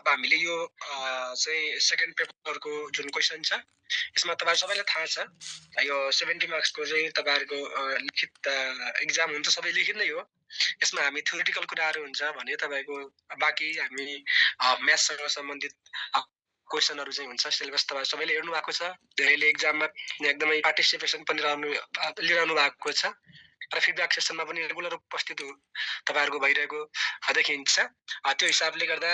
हामीले यो चाहिँ सेकेन्ड पेपरको जुन क्वेसन छ यसमा तपाईहरु सबैलाई थाहा छ यो 70 मार्क्सको चाहिँ तपाईहरुको लिखित एक्जाम हुन्छ सबै लिखित नै हो यसमा हामी थ्योरेटिकल कुराहरु हुन्छ भने तपाईको बाँकी हामी म्याथसँग सम्बन्धित क्वेसनहरु चाहिँ हुन्छ सिलेबस तपाईहरु सबैले हेर्नु भएको छ धेरैले एक्जाममा एकदमै पार्टिसिपेसन पनि लिइरहनु भएको छ र फिडब्याक सेसनमा पनि रेगुलर उपस्थित तपाईहरुको भइरहेको देखिन्छ त्यो हिसाबले गर्दा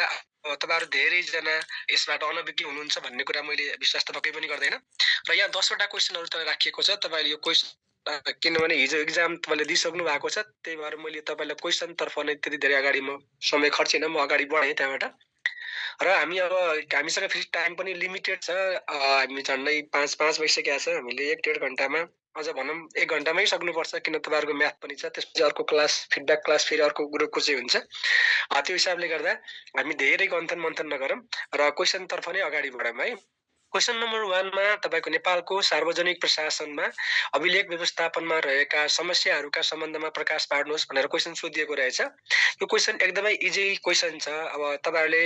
तपाईहरु धेरै जना यसबाट अनभिज्ञ हुनुहुन्छ भन्ने कुरा मैले विश्वास त पक्कै पनि गर्दैन र यहाँ 10 वटा क्वेसनहरु त राखिएको छ तपाईले यो क्वेसन किनभने हिजो एक्जाम तपाईले दिइसक्नु भएको छ त्यही भएर मैले तपाईलाई क्वेसन तर्फ नै त्यति धेरै अगाडि म समय खर्चिन म अगाडि बढे त्यहाँबाट र हामी अब हामीसँग फेरि टाइम पनि लिमिटेड छ हामी झन्डै 5 भइसकेको छ हामीले 1.5 घण्टामा अझ भनौं 1 घण्टामै सक्नुपर्छ किन तपाईहरुको म्याथ पनि छ त्यसपछि अर्को क्लास फिडब्याक क्लास फेरि अर्को ग्रुपको चाहिँ हुन्छ त्यो हिसाबले गर्दा हामी धेरै गन्थन मन्थन नगरौं र क्वेसन तर्फ नै अगाडि बढौं है क्वेसन नम्बर 1 मा तपाईको नेपालको सार्वजनिक प्रशासनमा अभिलेख व्यवस्थापनमा रहेका समस्याहरूका सम्बन्धमा प्रकाश पार्नुहोस् भनेर क्वेसन सोधिएको रहेछ यो क्वेसन एकदमै इजी क्वेसन छ अब तपाईहरुले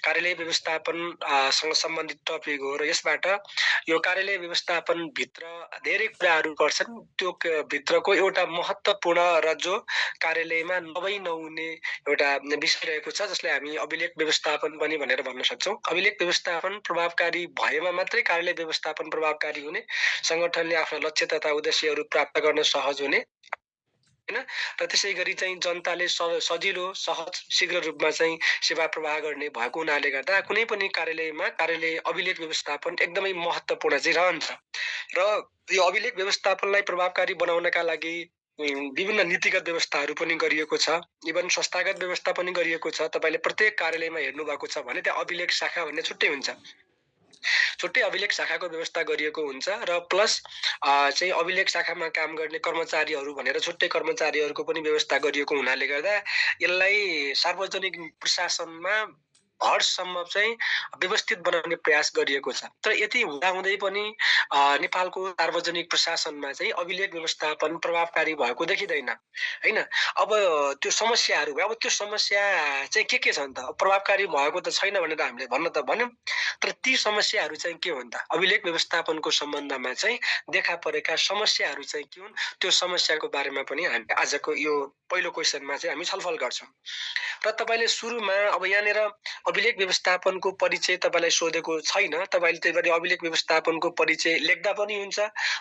कार्यालय व्यवस्थापन सँग सम्बन्धित टपिक हो र यसबाट यो कार्यालय व्यवस्थापन भित्र धेरै कुराहरू पर्छन् त्यो भित्रको एउटा महत्त्वपूर्ण र जो कार्यालयमा नहुने एउटा विषय रहेको छ जसले हामी अभिलेख व्यवस्थापन पनि भनेर भन्न सक्छौं अभिलेख व्यवस्थापन प्रभावकारी भएमा मात्रै कार्यालय व्यवस्थापन प्रभावकारी हुने संगठनले आफ्ना लक्ष्य तथा उद्देश्यहरू प्राप्त गर्न सहज हुने हैन र त्यसैगरी चाहिँ जनताले सजिलो सहज शीघ्र रूपमा चाहिँ सेवा प्रवाह गर्ने भएको हुनाले गर्दा कुनै पनि कार्यालयमा कार्यालय अभिलेख व्यवस्थापन एकदमै महत्त्वपूर्ण चाहिँ रहन्छ र यो अभिलेख व्यवस्थापनलाई प्रभावकारी बनाउनका लागि विभिन्न नीतिगत व्यवस्थाहरू पनि गरिएको छ इभन संस्थागत व्यवस्था पनि गरिएको छ तपाईले प्रत्येक कार्यालयमा हेर्नु भएको छ भने त्यहाँ अभिलेख शाखा भन्ने छुट्टै हुन्छ छुट्टै अभिलेख शाखाको व्यवस्था गरिएको हुन्छ र प्लस चाहिँ अभिलेख शाखामा काम गर्ने कर्मचारीहरू भनेर छुट्टै कर्मचारीहरूको पनि व्यवस्था गरिएको हुनाले गर्दा यसलाई सार्वजनिक प्रशासनमा हदसम्म चाहिँ व्यवस्थित बनाउने प्रयास गरिएको छ तर यति हुँदाहुँदै पनि नेपालको सार्वजनिक प्रशासनमा चाहिँ अभिलेख व्यवस्थापन प्रभावकारी भएको देखिदैन हैन अब त्यो समस्याहरू अब त्यो समस्या चाहिँ के छन् त प्रभावकारी भएको त छैन भनेर हामीले भन्न त भन्यौं तर ती समस्याहरू चाहिँ के हुन् त अभिलेख व्यवस्थापनको सम्बन्धमा चाहिँ देखा परेका समस्याहरू चाहिँ के हुन् त्यो समस्याको बारेमा पनि हामी आजको यो पहिलो क्वेशनमा चाहिँ हामी छलफल गर्छौं र तपाईले सुरुमा अब यहाँनेर अभिलेख व्यवस्थापनको परिचय तपाईलाई सोधेको छैन तपाईले त्यही भएर अभिलेख व्यवस्थापनको परिचय लेख्दा पनि हुन्छ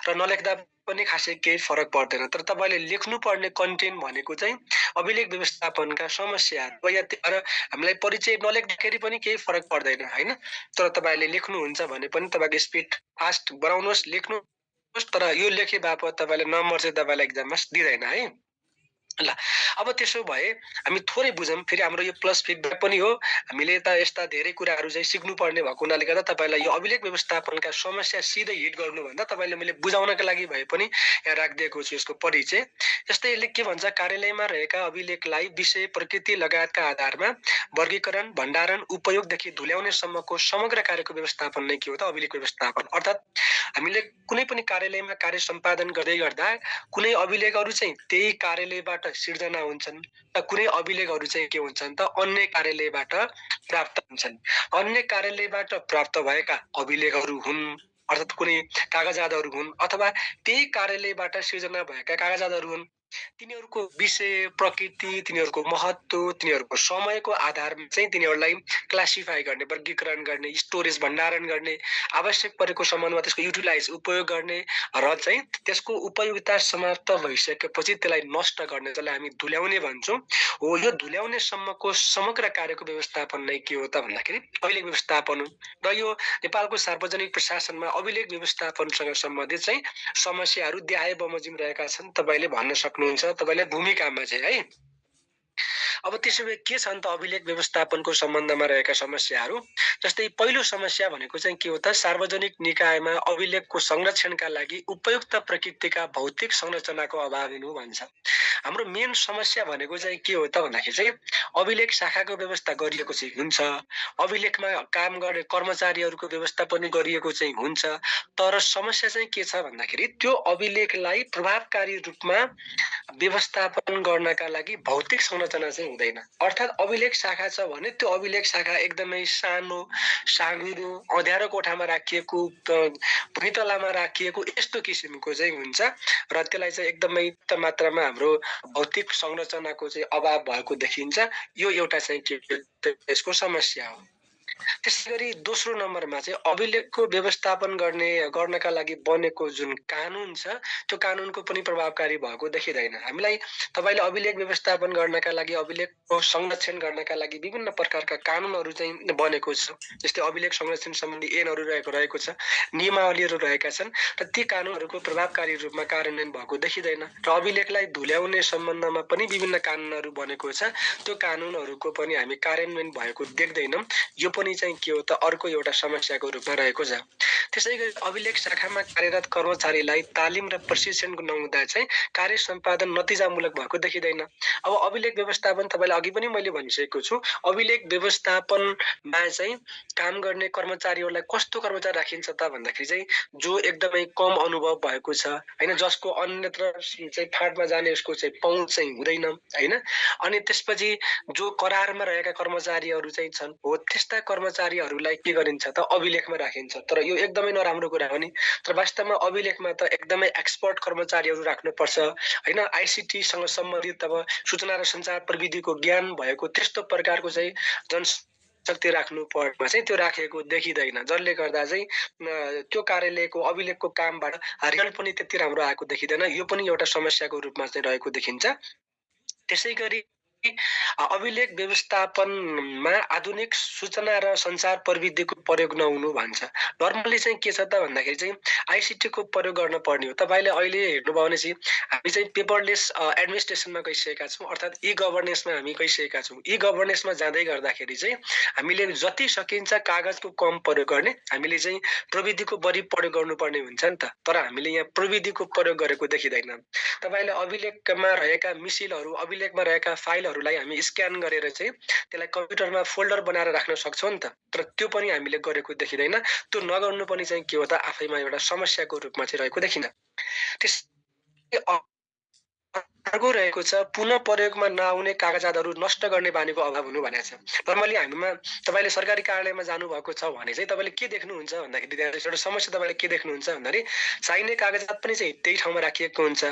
र नलेख्दा पनि खासै केही फरक पर्दैन तर तपाईले लेख्नु पर्ने कन्टेन्ट भनेको चाहिँ अभिलेख व्यवस्थापनका समस्याहरू र हामीलाई परिचय नलेख्दाखेरि पनि केही फरक पर्दैन हैन तर तपाईले लेख्नुहुन्छ भने पनि तपाईको स्पिड फास्ट बनाउनुहोस् लेख्नुहोस् तर यो लेखे बापत तपाईले नम्बर चाहिँ तपाईलाई एक्जाममा दिदैन है ल अब त्यसो भए हामी थोरै बुझौं फेरि हाम्रो यो प्लस फिडब्याक पनि हो हामीले त यस्ता धेरै कुराहरू चाहिँ सिक्नु पर्ने भएको हुनाले गर्दा तपाईलाई यो अभिलेख व्यवस्थापनका समस्या सिधै हिट गर्नु भन्दा तपाईले मैले बुझाउनका लागि भए पनि यहाँ राखिदिएको छु यसको परिचय जस्तै यसले के भन्छ कार्यालयमा रहेका अभिलेखलाई विषय प्रकृति लगायतका आधारमा वर्गीकरण भण्डारण उपयोगदेखि धुल्याउने सम्मको समग्र कार्यको व्यवस्थापन नै के हो त अभिलेख व्यवस्थापन अर्थात् हामीले कुनै पनि कार्यालयमा कार्य सम्पादन गर्दै गर्दा कुनै अभिलेखहरू चाहिँ त्यही कार्यालयबाट सिर्जना हुन्छन् र कुनै अभिलेखहरू चाहिँ के हुन्छन् त अन्य कार्यालयबाट प्राप्त हुन्छन् अन्य कार्यालयबाट प्राप्त भएका अभिलेखहरू हुन् अर्थात् कुनै कागजातहरू हुन् अथवा त्यही कार्यालयबाट सिर्जना भएका कागजातहरू हुन् तिनीहरूको विषय प्रकृति तिनीहरूको महत्त्व तिनीहरूको समयको आधारमा चाहिँ तिनीहरूलाई क्लासिफाई गर्ने वर्गीकरण गर्ने स्टोरेज भण्डारण गर्ने आवश्यक परेको सम्बन्धमा त्यसको युटिलाइज उपयोग गर्ने र चाहिँ त्यसको उपयोगिता समाप्त भइसकेपछि त्यसलाई नष्ट गर्ने जसलाई हामी धुल्याउने भन्छौं हो यो धुल्याउने सम्मको समग्र कार्यको व्यवस्थापन नै के हो त भन्दाखेरि अभिलेख व्यवस्थापन हो र यो नेपालको सार्वजनिक प्रशासनमा अभिलेख व्यवस्थापनसँग सम्बन्धित चाहिँ समस्याहरू देहाय बमोजिम रहेका छन् तपाईले भन्न सक्नुहुन्छ तपाईले भूमिकामा चाहिँ है अब त्यसैले के छन् त अभिलेख व्यवस्थापनको सम्बन्धमा रहेका समस्याहरू जस्तै पहिलो समस्या भनेको चाहिँ के हो त सार्वजनिक निकायमा अभिलेखको संरक्षणका लागि उपयुक्त प्रकृतिका भौतिक संरचनाको अभाव हुनु भन्छ हाम्रो मेन समस्या भनेको चाहिँ के हो त भन्दाखेरि चाहिँ अभिलेख शाखाको व्यवस्था गरिएको चाहिँ हुन्छ अभिलेखमा काम गर्ने कर्मचारीहरूको व्यवस्था पनि गरिएको चाहिँ हुन्छ तर समस्या चाहिँ के छ भन्दाखेरि त्यो अभिलेखलाई प्रभावकारी रूपमा व्यवस्थापन गर्नका लागि भौतिक संरचना चाहिँ हुँदैन। अर्थात् अभिलेख शाखा छ भने त्यो अभिलेख शाखा एकदमै सानो, साँघुरो, अँध्यारो कोठामा राखिएको, भुइँतलामा राखिएको यस्तो किसिमको चाहिँ हुन्छ र त्यसलाई चाहिँ एकदमै मात्रामा हाम्रो भौतिक संरचनाको चाहिँ अभाव भएको देखिन्छ। यो एउटा चाहिँ त्यसको समस्या हो। त्यसैगरी दोस्रो नम्बरमा चाहिँ अभिलेखको व्यवस्थापन गर्नका लागि बनेको जुन कानुन छ, त्यो कानुनको पनि प्रभावकारी भएको देखिँदैन। हामीलाई तपाईँले अभिलेख व्यवस्थापन गर्नका लागि, अभिलेखको संरक्षण गर्नका लागि विभिन्न प्रकारका कानुनहरू चाहिँ बनेको छ। जस्तै अभिलेख संरक्षण सम्बन्धी ऐनहरू रहेको छ, नियमावलीहरू रहेका छन् र ती कानुनहरूको प्रभावकारी रूपमा कार्यान्वयन भएको देखिँदैन। र अभिलेखलाई धुल्याउने सम्बन्धमा पनि विभिन्न कानुनहरू बनेको छ, त्यो कानुनहरूको पनि हामी कार्यान्वयन भएको देख्दैनौँ। यो पनि चाहिँ के हो त अर्को एउटा समस्याको रूपमा रहेको छ। त्यसैगरी अभिलेख शाखामा कार्यरत कर्मचारीलाई तालिम र प्रशिक्षण नहुँदा चाहिँ कार्य सम्पादन नतिजामूलक भएको देखिँदैन। अब अभिलेख व्यवस्थापन तपाईँलाई अघि पनि मैले भनिसकेको छु, अभिलेख व्यवस्थापनमा चाहिँ काम गर्ने कर्मचारीहरूलाई कस्तो कर्मचारी राखिन्छ त भन्दाखेरि चाहिँ जो एकदमै कम अनुभव भएको छ हैन, जसको अन्यत्र चाहिँ फाँटमा जाने उसको चाहिँ पहुँच चाहिँ हुँदैन हैन। अनि त्यसपछि जो करारमा रहेका कर्मचारीहरू चाहिँ छन्, हो त्यस्ता कर्मचारीहरूलाई के गरिन्छ त अभिलेखमा राखिन्छ। तर यो एकदमै नराम्रो कुरा हो नि। तर वास्तवमा अभिलेखमा त एकदमै एक्सपर्ट कर्मचारीहरू राख्नुपर्छ हैन। आइसिटीसँग सम्बन्धित अब सूचना र सञ्चार प्रविधिको ज्ञान भएको त्यस्तो प्रकारको चाहिँ जनशक्ति राख्नु पर्नेमा चाहिँ त्यो राखेको देखिँदैन, जसले गर्दा चाहिँ त्यो कार्यालयको अभिलेखको कामबाट रिजल्ट पनि त्यति राम्रो आएको देखिँदैन। यो पनि एउटा समस्याको रूपमा चाहिँ रहेको देखिन्छ। त्यसैगरी अभिलेख व्यवस्थापनमा आधुनिक सूचना र सञ्चार प्रविधिको प्रयोग नहुनु भन्छ। नर्मली चाहिँ के छ त भन्दाखेरि चाहिँ आइसिटीको प्रयोग गर्न पर्ने हो। तपाईँले अहिले हेर्नुभयो भने चाहिँ हामी चाहिँ पेपरलेस एडमिनिस्ट्रेसनमा गइसकेका छौँ, अर्थात् ई गभर्नेन्समा हामी गइसकेका छौँ। ई गभर्नेन्समा जाँदै गर्दाखेरि चाहिँ हामीले जति सकिन्छ कागजको कम प्रयोग गर्ने, हामीले चाहिँ प्रविधिको बढी प्रयोग गर्नुपर्ने हुन्छ नि त। तर हामीले यहाँ प्रविधिको प्रयोग गरेको देखिँदैन। तपाईँले अभिलेखमा रहेका मिसिलहरू, अभिलेखमा रहेका फाइलहरूलाई हामी स्क्यान गरेर चाहिँ त्यसलाई कम्प्युटरमा फोल्डर बनाएर राख्न सक्छौँ नि त। तर त्यो पनि हामीले गरेको देखिँदैन। त्यो नगर्नु पनि चाहिँ के हो त आफैमा एउटा समस्याको रूपमा चाहिँ रहेको देखिन्छ। अर्को रहेको छ पुनः प्रयोगमा नआउने कागजातहरू नष्ट गर्ने बानीको अभाव हुनु भनेको छ। नर्मली हामीमा तपाईँले सरकारी कार्यालयमा जानुभएको छ भने चाहिँ तपाईँले के देख्नुहुन्छ भन्दाखेरि त्यहाँ एउटा समस्या तपाईँले के देख्नुहुन्छ भन्दाखेरि चाहिने कागजात पनि चाहिँ त्यही ठाउँमा राखिएको हुन्छ,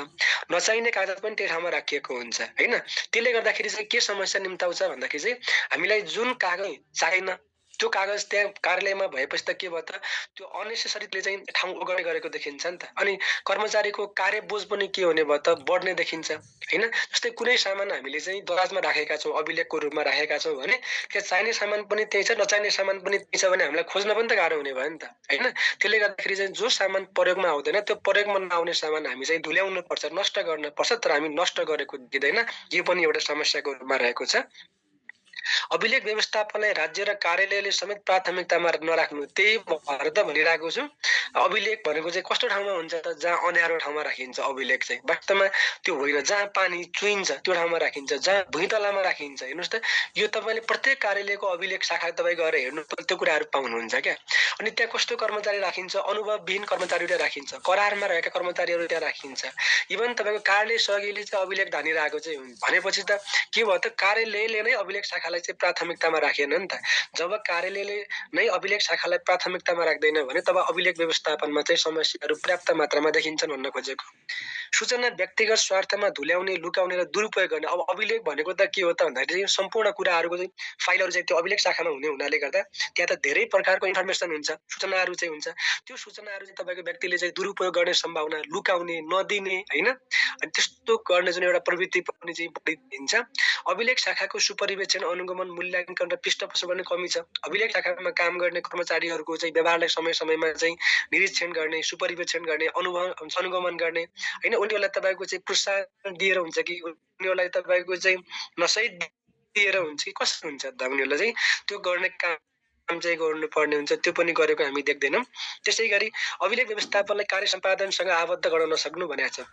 नचाहिने कागजात पनि त्यही ठाउँमा राखिएको हुन्छ हैन। त्यसले गर्दाखेरि चाहिँ के समस्या निम्ताउँछ भन्दाखेरि चाहिँ हामीलाई जुन कागज चाहिएन त्यो कागज त्यहाँ कार्यालयमा भएपछि त के भयो त त्यो अननेसेसरीले चाहिँ ठाउँ ओगट्ने गरेको देखिन्छ नि त। अनि कर्मचारीको कार्यबोझ पनि के हुने भयो त बढ्ने देखिन्छ हैन। जस्तै कुनै सामान हामीले चाहिँ दराजमा राखेका छौँ, अभिलेखको रूपमा राखेका छौँ भने त्यहाँ चाहिने सामान पनि त्यही छ, नचाहिने सामान पनि त्यही छ भने हामीलाई खोज्न पनि त गाह्रो हुने भयो नि त हैन। त्यसले गर्दाखेरि चाहिँ जो सामान प्रयोगमा आउँदैन त्यो प्रयोगमा नआउने सामान हामी चाहिँ धुल्याउनु पर्छ, नष्ट गर्न पर्छ, तर हामी नष्ट गरेको दिँदैन। यो पनि एउटा समस्याको रूपमा रहेको छ। अभिलेख व्यवस्थापनलाई राज्य र कार्यालयले समेत प्राथमिकतामा नराख्नु, त्यही भएर त भनिरहेको छु। अभिलेख भनेको चाहिँ कस्तो ठाउँमा हुन्छ त जहाँ अँध्यारो ठाउँमा राखिन्छ अभिलेख चाहिँ, वास्तवमा त्यो होइन। जहाँ पानी चुइन्छ त्यो ठाउँमा राखिन्छ, जहाँ भुइँतलामा राखिन्छ। हेर्नुहोस् त, यो तपाईँले प्रत्येक कार्यालयको अभिलेख शाखा तपाईँ गएर हेर्नु त्यो कुराहरू पाउनुहुन्छ क्या। अनि त्यहाँ कस्तो कर्मचारी राखिन्छ, अनुभवविहीन कर्मचारी त्यहाँ राखिन्छ, करारमा रहेका कर्मचारीहरू त्यहाँ राखिन्छ। इभन तपाईँको कार्यालय सहयोगीले चाहिँ अभिलेख धानिरहेको चाहिँ भनेपछि त के भयो त कार्यालयले नै अभिलेख शाखालाई चाहिँ प्राथमिकतामा राखेन नि त। जब कार्यालयले नै अभिलेख शाखालाई प्राथमिकतामा राख्दैन भने तब अभिलेख व्यवस्थापनमा चाहिँ समस्याहरू पर्याप्त मात्रामा देखिन्छन् भन्न खोजेको। सूचना व्यक्तिगत स्वार्थमा धुल्याउने, लुकाउने र दुरुपयोग गर्ने। अब अभिलेख भनेको त के हो त भन्दाखेरि सम्पूर्ण कुराहरूको चाहिँ फाइलहरू चाहिँ त्यो अभिलेख शाखामा हुने हुनाले गर्दा त्यहाँ त धेरै प्रकारको इन्फर्मेसन हुन्छ, सूचनाहरू चाहिँ हुन्छ। त्यो सूचनाहरू चाहिँ तपाईँको व्यक्तिले चाहिँ दुरुपयोग गर्ने सम्भावना, लुकाउने, नदिने हैन। अनि त्यस्तो गर्ने जुन एउटा प्रवृत्ति पनि चाहिँ बढिदिन्छ। अभिलेख शाखाको सुपरिवेक्षण, अनुगमन, मूल्याङ्कन र पृष्ठपोषण गर्ने कमी छ। अभिलेख शाखामा काम गर्ने कर्मचारीहरूको चाहिँ व्यवहारलाई समय समयमा चाहिँ निरीक्षण गर्ने, सुपरिवेक्षण गर्ने, अनुगमन गर्ने हैन। उनीहरूलाई तपाईँको चाहिँ प्रोत्साहन दिएर हुन्छ कि उनीहरूलाई तपाईँको चाहिँ नसही दिएर हुन्छ कि कसो हुन्छ त उनीहरूलाई चाहिँ त्यो गर्ने काम चाहिँ गर्नुपर्ने हुन्छ, त्यो पनि गरेको हामी देख्दैनौँ। त्यसै गरी अभिलेख व्यवस्थापनलाई कार्य सम्पादनसँग आबद्ध गर्न नसक्नु भनेको छ।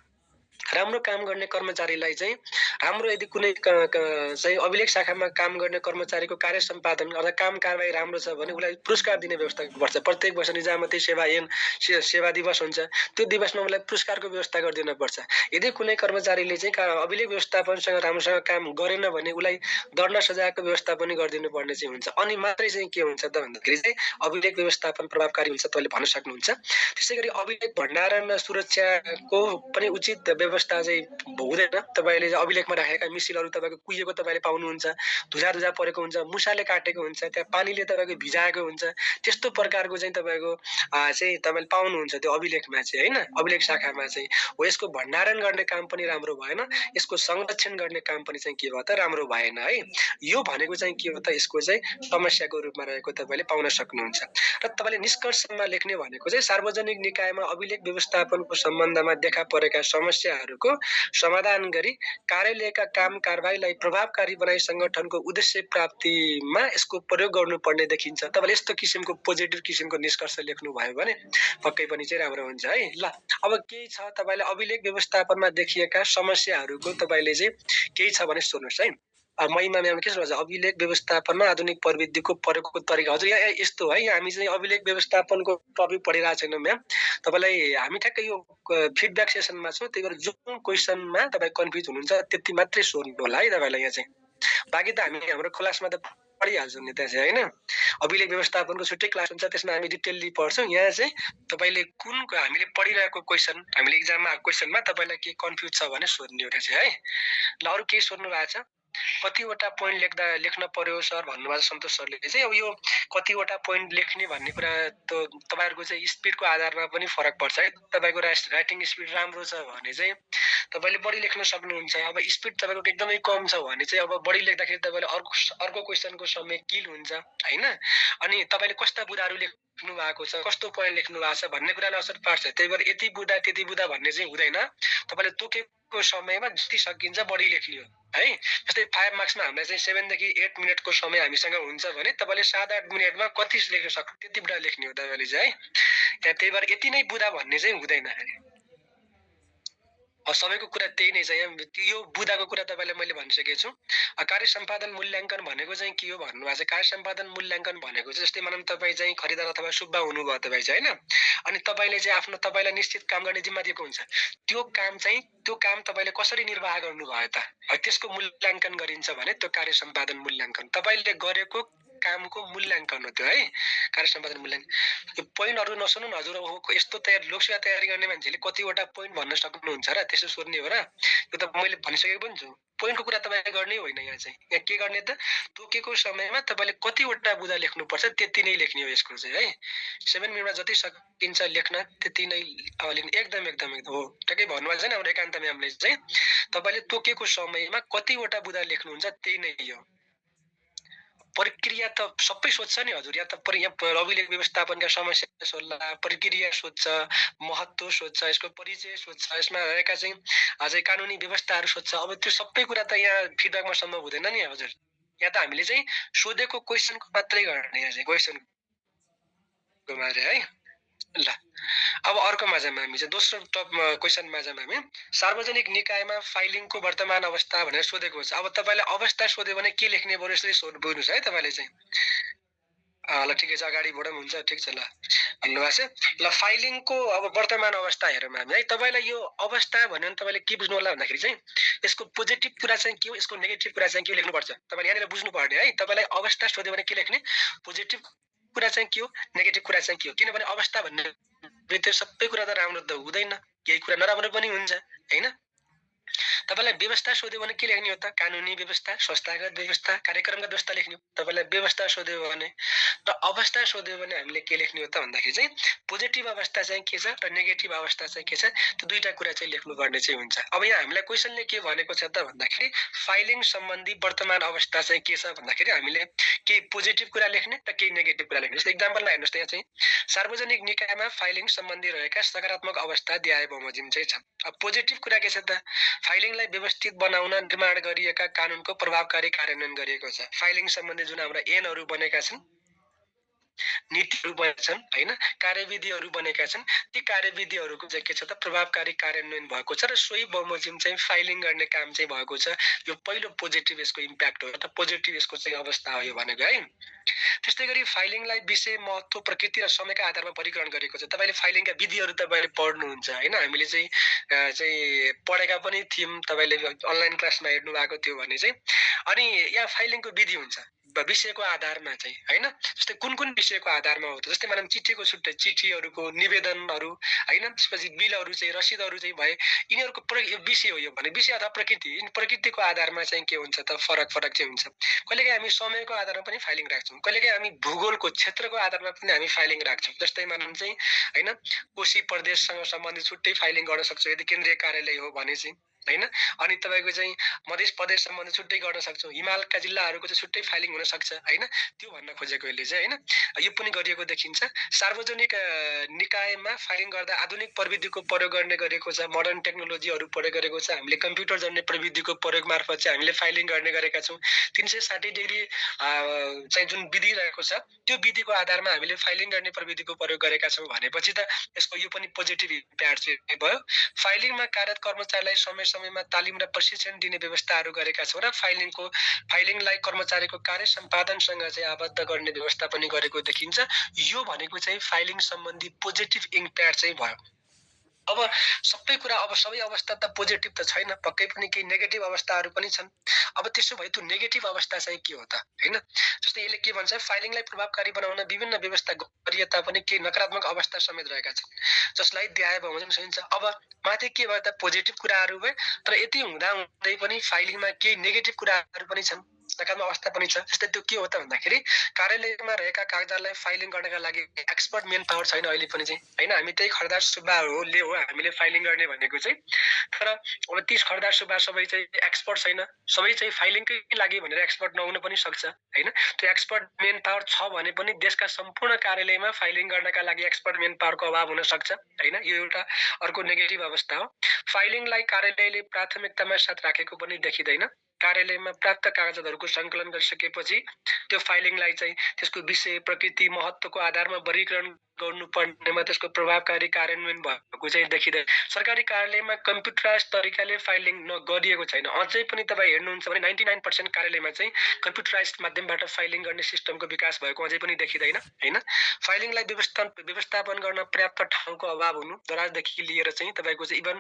राम्रो काम गर्ने कर्मचारीलाई चाहिँ हाम्रो यदि कुनै चाहिँ अभिलेख शाखामा काम गर्ने कर्मचारीको कार्य सम्पादन अथवा काम कारबाही राम्रो छ भने उसलाई पुरस्कार दिने व्यवस्था गर्नुपर्छ। प्रत्येक वर्ष निजामती सेवा दिवस हुन्छ, त्यो दिवसमा उसलाई पुरस्कारको व्यवस्था गरिदिन पर्छ। यदि कुनै कर्मचारीले चाहिँ अभिलेख व्यवस्थापनसँग राम्रोसँग काम गरेन भने उसलाई दण्ड सजायको व्यवस्था पनि गरिदिनु पर्ने चाहिँ हुन्छ। अनि मात्रै चाहिँ के हुन्छ त भन्दाखेरि चाहिँ अभिलेख व्यवस्थापन प्रभावकारी हुन्छ तपाईँले भन्न सक्नुहुन्छ। त्यसैगरी अभिलेख भण्डारण सुरक्षाको पनि उचित व्यवस्था चाहिँ हुँदैन। तपाईँले अभिलेखमा राखेका मिसिलहरू तपाईँको कुहिएको तपाईँले पाउनुहुन्छ, धुजा परेको हुन्छ, मुसाले काटेको हुन्छ, त्यहाँ पानीले तपाईँको भिजाएको हुन्छ, त्यस्तो प्रकारको चाहिँ तपाईँको चाहिँ तपाईँले पाउनुहुन्छ त्यो अभिलेखमा चाहिँ होइन, अभिलेख शाखामा चाहिँ हो। यसको भण्डारण गर्ने काम पनि राम्रो भएन, यसको संरक्षण गर्ने काम पनि चाहिँ के भयो त राम्रो भएन है। यो भनेको चाहिँ के हो त, यसको चाहिँ समस्याको रूपमा रहेको तपाईँले पाउन सक्नुहुन्छ। र तपाईँले निष्कर्षमा लेख्ने भनेको चाहिँ सार्वजनिक निकायमा अभिलेख व्यवस्थापनको सम्बन्धमा देखा परेका समस्याहरूको समाधान गरी कार्यालयका काम कारबाहीलाई प्रभावकारी बनाई संगठनको उद्देश्य प्राप्तिमा यसको प्रयोग गर्नुपर्ने देखिन्छ। तपाईँले यस्तो किसिमको पोजिटिभ किसिमको निष्कर्ष लेख्नुभयो भने पक्कै पनि चाहिँ राम्रो हुन्छ है। ल अब केही छ तपाईँले अभिलेख व्यवस्थापनमा देखिएका समस्याहरूको तपाईँले चाहिँ केही छ भने सोध्नुहोस् है। महिमा म्याम के सोध्छ, अभिलेख व्यवस्थापनमा आधुनिक प्रविधिको प्रयोगको तरिका। हजुर यहाँ यस्तो है, हामी चाहिँ अभिलेख व्यवस्थापनको टपिक पढिरहेको छैनौँ म्याम। तपाईँलाई हामी ठ्याक्कै यो फिडब्याक सेसनमा छौँ, त्यही भएर जुन क्वेसनमा तपाईँ कन्फ्युज हुनुहुन्छ त्यति मात्रै सोध्नु होला है तपाईँलाई यहाँ चाहिँ। बाँकी त हामी हाम्रो क्लासमा त पढिहाल्छौँ नि त्यहाँ चाहिँ होइन। अभिलेख व्यवस्थापनको छुट्टै क्लास हुन्छ, त्यसमा हामी डिटेलली पढ्छौँ। यहाँ चाहिँ तपाईँले कुन हामीले पढिरहेको क्वेसन, हामीले इक्जाममा आएको क्वेसनमा तपाईँलाई के कन्फ्युज छ भने सोध्ने हो चाहिँ है। ल अरू केही सोध्नु भएको छ? कतिवटा पोइन्ट लेख्न पर्यो सर भन्नुभएको छ सन्तोष सरले चाहिँ। अब यो कतिवटा पोइन्ट लेख्ने भन्ने कुरा त तपाईँहरूको चाहिँ स्पिडको आधारमा पनि फरक पर्छ है। तपाईँको राइटिङ स्पिड राम्रो छ भने चाहिँ तपाईँले बढी लेख्न सक्नुहुन्छ। अब स्पिड तपाईँको एकदमै कम छ भने चाहिँ अब बढी लेख्दाखेरि तपाईँले अर्को क्वेसनको समय किल हुन्छ होइन। अनि तपाईँले कस्ता बुदाहरू लेख्नु भएको छ, कस्तो पोइन्ट लेख्नु भएको छ भन्ने कुराले असर पार्छ। त्यही भएर यति बुदा त्यति बुदा भन्ने चाहिँ हुँदैन। तपाईँले तोकेको समयमा जति सकिन्छ बढी लेख्ने हो है। जस्तै 5 मार्क्समा हामीलाई चाहिँ 7 देखि 8 मिनटको समय हामीसँग हुन्छ भने तपाईँले 7-8 मिनटमा कति लेख्न सक्नु त्यति बुदा लेख्ने हो तपाईँले चाहिँ है। त्यही भएर यति नै बुदा भन्ने चाहिँ हुँदैन। सबैको कुरा त्यही नै छ। यो बुदाको कुरा तपाईँलाई मैले भनिसकेको छु। कार्य सम्पादन मूल्याङ्कन भनेको चाहिँ के हो भन्नुभएको छ। कार्य सम्पादन मूल्याङ्कन भनेको चाहिँ जस्तै मानौँ तपाईँ चाहिँ खरिदार अथवा सुब्बा हुनुभयो तपाईँ चाहिँ होइन, अनि तपाईँले चाहिँ तपाईँलाई निश्चित काम गर्ने जिम्मा दिएको हुन्छ। त्यो काम तपाईँले कसरी निर्वाह गर्नुभयो त, त्यसको मूल्याङ्कन गरिन्छ भने त्यो कार्य सम्पादन मूल्याङ्कन। तपाईँले गरेको कामको मूल्याङ्कन हो त्यो है, कार्य सम्पादन मूल्याङ्कन। यो पोइन्टहरू नसुन्नु न हजुर, यस्तो लोकसेवा तयारी गर्ने मान्छेले कतिवटा पोइन्ट भन्न सक्नुहुन्छ र त्यसो सोध्ने हो र? यो त मैले भनिसकेको पनि छु। पोइन्टको कुरा तपाईँ गर्ने होइन यहाँ चाहिँ। यहाँ के गर्ने त, तोकेको समयमा तपाईँले कतिवटा बुदा लेख्नुपर्छ त्यति नै लेख्ने हो यसको चाहिँ है। 7 मिनटमा जति सकिन्छ लेख्न त्यति नै लेख्ने। एकदम हो, ठ्याक्कै भन्नुभएको छैन हाम्रो एकान्त म्यामले चाहिँ। तपाईँले तोकेको समयमा कतिवटा बुदा लेख्नुहुन्छ त्यही नै हो। प्रक्रिया त सबै सोध्छ नि हजुर। यहाँ त अभिलेख व्यवस्थापनका समस्या सोध्ला, प्रक्रिया सोध्छ, महत्त्व सोध्छ, यसको परिचय सोध्छ, यसमा रहेका चाहिँ अझै कानुनी व्यवस्थाहरू सोध्छ। अब त्यो सबै कुरा त यहाँ फिडब्याकमा सम्भव हुँदैन नि हजुर। यहाँ त हामीले चाहिँ सोधेको क्वेसनको मात्रै गर्ने, यहाँ चाहिँ क्वेसनको मात्रै है। ल अब अर्कोमा जाऊँ हामी चाहिँ दोस्रो क्वेसनमा जाऊँ हामी। सार्वजनिक निकायमा फाइलिङको वर्तमान अवस्था भनेर सोधेको छ। अब तपाईँले अवस्था सोध्यो भने के लेख्ने पर्यो यसरी बुझ्नुहोस् है तपाईँले चाहिँ। ल ठिकै छ, अगाडि बढौँ, हुन्छ ठिक छ। ल भन्नुभएको छ। ल फाइलिङको अब वर्तमान अवस्था हेरौँ हामी है। तपाईँलाई यो अवस्था भन्यो भने तपाईँले के बुझ्नु होला भन्दाखेरि चाहिँ यसको पोजिटिभ कुरा चाहिँ के हो, यसको नेगेटिभ कुरा चाहिँ के लेख्नुपर्छ तपाईँले यहाँनिर बुझ्नुपर्ने है। तपाईँलाई अवस्था सोध्यो भने के लेख्ने, पोजिटिभ कुरा चाहिँ के हो, नेगेटिभ कुरा चाहिँ के हो। किनभने अवस्था भन्ने त्यो सबै कुरा त राम्रो त हुँदैन, केही कुरा नराम्रो पनि हुन्छ होइन। तपाईँलाई व्यवस्था सोध्यो भने के लेख्ने हो त, कानुनी व्यवस्था, संस्थागत व्यवस्था, कार्यक्रमगत व्यवस्था लेख्ने हो तपाईँलाई व्यवस्था सोध्यो भने। र अवस्था सोध्यो भने हामीले के लेख्ने हो त भन्दाखेरि चाहिँ पोजिटिभ अवस्था चाहिँ के छ र नेगेटिभ अवस्था चाहिँ के छ, त्यो दुईटा कुरा चाहिँ लेख्नुपर्ने चाहिँ हुन्छ। अब यहाँ हामीलाई क्वेसनले के भनेको छ त भन्दाखेरि फाइलिङ सम्बन्धी वर्तमान अवस्था चाहिँ के छ भन्दाखेरि हामीले केही पोजिटिभ कुरा लेख्ने र केही नेगेटिभ कुरा लेख्ने। जस्तो इक्जाम्पलमा हेर्नुहोस् त यहाँ चाहिँ सार्वजनिक निकायमा फाइलिङ सम्बन्धी रहेका सकारात्मक अवस्था दिए बमोजिम चाहिँ छ। अब पोजिटिभ कुरा के छ त, फाइलिङलाई व्यवस्थित बनाउन निर्माण गरिएका कानुनको प्रभावकारी कार्यान्वयन गरिएको छ। फाइलिङ सम्बन्धी जुन हाम्रा ऐनहरू बनेका छन् नीतिहरू बनेका छन् हैन, कार्यविधिहरू बनेका छन्। ती कार्यविधिहरूको चाहिँ के छ त प्रभावकारी कार्यान्वयन भएको छ र सोही बमोजिम चाहिँ फाइलिङ गर्ने काम चाहिँ भएको छ। यो पहिलो पोजिटिभ यसको इम्प्याक्ट हो, त पोजिटिभ यसको चाहिँ अवस्था हो यो भनेको है। त्यस्तै गरी फाइलिङलाई विषय, महत्त्व, प्रकृति र समयका आधारमा वर्गीकरण गरेको छ। तपाईले फाइलिङका विधिहरू तपाईले पढ्नुहुन्छ हैन। हामीले चाहिँ पढेका पनि थियौं, तपाईले अनलाइन क्लासमा हेर्नु भएको थियो भने चाहिँ। अनि यहाँ फाइलिङको विधि हुन्छ विषयको आधारमा चाहिँ हैन। जस्तै कुन कुन विषयको आधारमा हो त, जस्तै मानौँ चिठीको छुट्टै चिठीहरूको निवेदनहरू हैन, त्यसपछि बिलहरू चाहिँ रसिदहरू चाहिँ भए यिनीहरूको यो विषय हो यो भने विषय अथवा प्रकृति, प्रकृतिको आधारमा चाहिँ के हुन्छ त फरक फरक चाहिँ हुन्छ। कहिलेकाहीँ हामी समयको आधारमा पनि फाइलिङ राख्छौँ, कहिलेकाहीँ हामी भूगोलको क्षेत्रको आधारमा पनि हामी फाइलिङ राख्छौँ। जस्तै मानौँ चाहिँ हैन कोशी प्रदेशसँग सम्बन्धित छुट्टै फाइलिङ गर्न सक्छौँ यदि केन्द्रीय कार्यालय हो भने चाहिँ हैन। अनि तपाईको चाहिँ मध्य प्रदेश सम्बन्धी छुट्टै गर्न सक्छौँ, हिमालका जिल्लाहरूको चाहिँ छुट्टै फाइलिङ हुन सक्छ हैन। त्यो भन्न खोजेको यसले चाहिँ हैन। यो पनि गरिएको देखिन्छ। सार्वजनिक निकायमा फाइलिङ गर्दा आधुनिक प्रविधिको प्रयोग गर्ने गरेको छ, मोडर्न टेक्नोलोजीहरू प्रयोग गरेको छ। हामीले कम्प्युटर जन्य प्रविधिको प्रयोग मार्फत चाहिँ हामीले फाइलिङ गर्ने गरेका छौँ। 360 डिग्री चाहिँ जुन विधि रहेको छ त्यो विधिको आधारमा हामीले फाइलिङ गर्ने प्रविधिको प्रयोग गरेका छौँ भनेपछि त यसको यो पनि पोजिटिभ इम्प्याक्ट चाहिँ भयो। फाइलिङमा कार्यरत कर्मचारीलाई समय समयमा तालिम र प्रशिक्षण दिने व्यवस्थाहरू गरेका छौँ र फाइलिङलाई कर्मचारीको कार्य सम्पादनसँग चाहिँ आबद्ध गर्ने व्यवस्था पनि गरेको देखिन्छ। यो भनेको चाहिँ फाइलिङ सम्बन्धी पोजिटिभ इम्प्याक्ट चाहिँ भयो। अब सबै कुरा, अब सबै अवस्था त पोजिटिभ त छैन, पक्कै पनि केही नेगेटिभ अवस्थाहरू पनि छन्। अब त्यसो भए त्यो नेगेटिभ अवस्था चाहिँ के हो त हैन। जस्तै यसले के भन्छ, फाइलिङलाई प्रभावकारी बनाउन विभिन्न व्यवस्था गरिए तापनि केही नकारात्मक अवस्था समेत रहेका छन्, जसलाई देहाय बमोजिम सकिन्छ। अब माथि के भयो त पोजिटिभ कुराहरू भए, तर यति हुँदा हुँदै पनि फाइलिङमा केही नेगेटिभ कुराहरू पनि छन्, नकारात्मक अवस्था पनि छ। जस्तै त्यो के हो त भन्दाखेरि कार्यालयमा रहेका कागजातलाई फाइलिङ गर्नका लागि एक्सपर्ट मेन पावर छैन अहिले पनि चाहिँ हैन। हामी त्यही खरदार सुब्बा हो हामीले फाइलिङ गर्ने भनेको चाहिँ, तर अब 30 खरदार सुब्बा सबै चाहिँ एक्सपर्ट छैन, सबै चाहिँ फाइलिङकै लागि भनेर एक्सपर्ट नहुन पनि सक्छ हैन। त्यो एक्सपर्ट मेन पावर छ भने पनि देशका सम्पूर्ण कार्यालयमा फाइलिङ गर्नका लागि एक्सपर्ट मेन पावरको अभाव हुन सक्छ हैन। यो एउटा अर्को नेगेटिभ अवस्था हो। फाइलिङलाई कार्यालयले प्राथमिकतामा साथ राखेको पनि देखिँदैन। कार्यालयमा प्राप्त कागजातहरूको सङ्कलन गरिसकेपछि त्यो फाइलिङलाई चाहिँ त्यसको विषय, प्रकृति, महत्त्वको आधारमा वर्गीकरण गर्नुपर्नेमा त्यसको प्रभावकारी कार्यान्वयन भएको चाहिँ देखिँदैन। सरकारी कार्यालयमा कम्प्युटराइज तरिकाले फाइलिङ नगरिएको छैन। अझै पनि तपाईँ हेर्नुहुन्छ भने 99% कार्यालयमा चाहिँ कम्प्युटराइज माध्यमबाट फाइलिङ गर्ने सिस्टमको विकास भएको अझै पनि देखिँदैन हैन। फाइलिङलाई व्यवस्थापन गर्न पर्याप्त ठाउँको अभाव हुनु, दराजदेखि लिएर चाहिँ तपाईँको चाहिँ इभन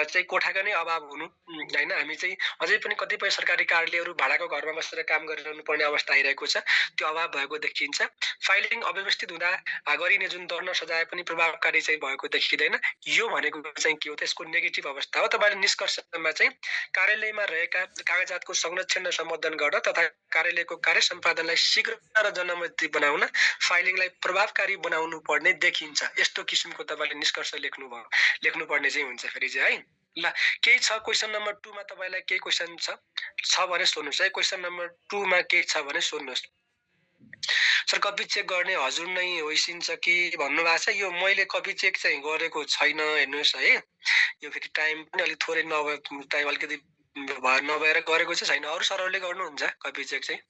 चाहिँ कोठाको नै अभाव हुनु हैन। हामी चाहिँ अझै पनि कतिपय सरकारी कार्यालयहरू भाडाको घरमा बसेर काम गरिरहनु पर्ने अवस्था आइरहेको छ, त्यो अभाव भएको देखिन्छ। फाइलिङ अव्यवस्थित हुँदा गरिने जुन दण्ड सजाय पनि प्रभावकारी चाहिँ भएको देखिँदैन। यो भनेको चाहिँ के हो त, यसको नेगेटिभ अवस्था हो। तपाईले निष्कर्षमा चाहिँ कार्यालयमा रहेका कागजातको संरक्षण र सम्वर्धन गर्न तथा कार्यालयको कार्य सम्पादनलाई शीघ्र र जनमैत्री बनाउन फाइलिङलाई प्रभावकारी बनाउनु पर्ने देखिन्छ। यस्तो किसिमको तपाईले निष्कर्ष लेख्नुपर्ने चाहिँ हुन्छ फेरि चाहिँ है। ल केही छ क्वेशन नम्बर 2 मा तपाईलाई केही क्वेशन छ भने सोध्नुस् है। क्वेशन नम्बर 2 मा केही छ भने सोध्नुस्। सर कपी चेक गर्ने हजुर नै होइसिन्छ कि भन्नु भएको छ। यो मैले कपी चेक चाहिँ गरेको छैन हेर्नुस् है। यो फेरि टाइम पनि अलिक थोरै नभए, टाइम अलिकति नभएर गरेको चाहिँ छैन। अरू सरहरूले गर्नुहुन्छ कपी चेक चाहिँ।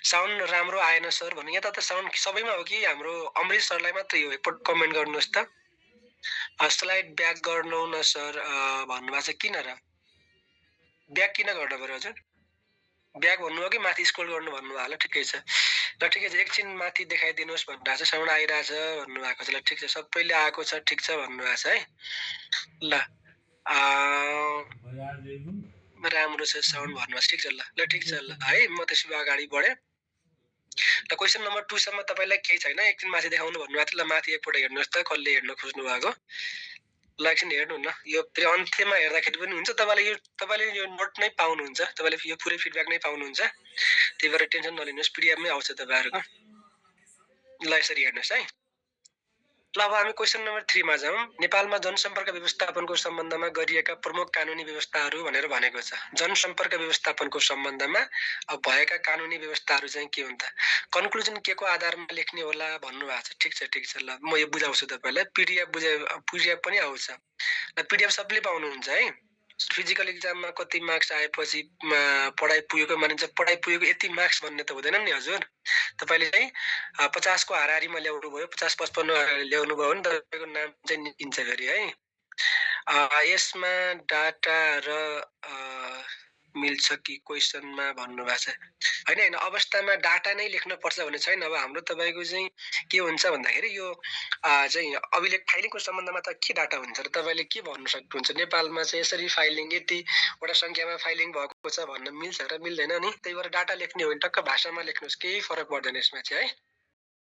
साउन्ड राम्रो आएन सर भन्नु, यहाँ त साउन्ड सबैमा हो कि हाम्रो अमृत सरलाई मात्रै हो? एकपल्ट कमेन्ट गर्नुहोस् त। स्लाइड ब्याक गर्नु न सर भन्नुभएको छ। किन र ब्याक किन गर्नु पर्यो हजुर? ब्याक भन्नु हो कि माथि स्क्रोल गर्नु भन्नुभयो होला, ठिकै छ। ल ठिकै छ, एकछिन माथि देखाइदिनुहोस् भन्नुभएको छ। साउन्ड आइरहेछ भन्नुभएको छ। ल ठिक छ, सबैले आएको छ, ठिक छ भन्नुभएको छ है। ल राम्रो छ साउन्ड भन्नुहोस्, ठिक छ। ल ठिक छ ल है, म त्यसो भए अगाडि बढेँ। ल क्वेशन नम्बर 2 सम्म तपाईलाई केही छैन, एकछिन माथि देखाउनु भन्नुभएको थियो। ल माथि एकपल्ट हेर्नुहोस् त, कसले हेर्न खोज्नु भएको। ल एकछिन हेर्नु न, यो फेरि अन्त्यमा हेर्दाखेरि पनि हुन्छ। तपाईँले यो नोट नै पाउनुहुन्छ, तपाईँले यो पुरै फिडब्याक नै पाउनुहुन्छ। त्यही भएर टेन्सन नलिनुहोस्, पिडिएफमै आउँछ तपाईँहरूको। ल यसरी हेर्नुहोस् है। ल अब हामी क्वेशन नम्बर 3 मा जाउँ। नेपालमा जनसम्पर्क व्यवस्थापनको सम्बन्धमा गरिएका प्रमुख कानुनी व्यवस्थाहरू भनेर भनेको छ। जनसम्पर्क व्यवस्थापनको सम्बन्धमा अब भएका कानुनी व्यवस्थाहरू चाहिँ के हुन् त? कन्क्लुजन के को आधारमा लेख्ने होला भन्नुभएको छ। ठिक छ ल, म यो बुझाउँछु तपाईलाई। पिडिएफ पनि आउँछ। ल पिडिएफ सबले पाउनुहुन्छ है। फिजिकल एक्जाममा कति मार्क्स आएपछि पढाइ पुगेको मानिन्छ, पढाइ पुगेको यति मार्क्स भन्ने त हुँदैन नि हजुर। तपाईँले चाहिँ 50 को हाराहारीमा ल्याउनु भयो, 50-55 ल्याउनु भयो भने तपाईँको नाम चाहिँ निस्किन्छ फेरि है। यसमा डाटा र मिल्छ कि क्वेसनमा भन्नुभएको छ। होइन अवस्थामा डाटा नै लेख्नुपर्छ भन्ने छैन। अब हाम्रो तपाईँको चाहिँ के हुन्छ भन्दाखेरि यो चाहिँ अभिलेख फाइलिङको सम्बन्धमा त के डाटा हुन्छ र तपाईँले के भन्न सक्नुहुन्छ? नेपालमा चाहिँ यसरी फाइलिङ यतिवटा सङ्ख्यामा फाइलिङ भएको छ भन्न मिल्छ र मिल्दैन नि। त्यही भएर डाटा लेख्ने हो भने टक्क भाषामा लेख्नुहोस्, केही फरक पर्दैन यसमा चाहिँ है।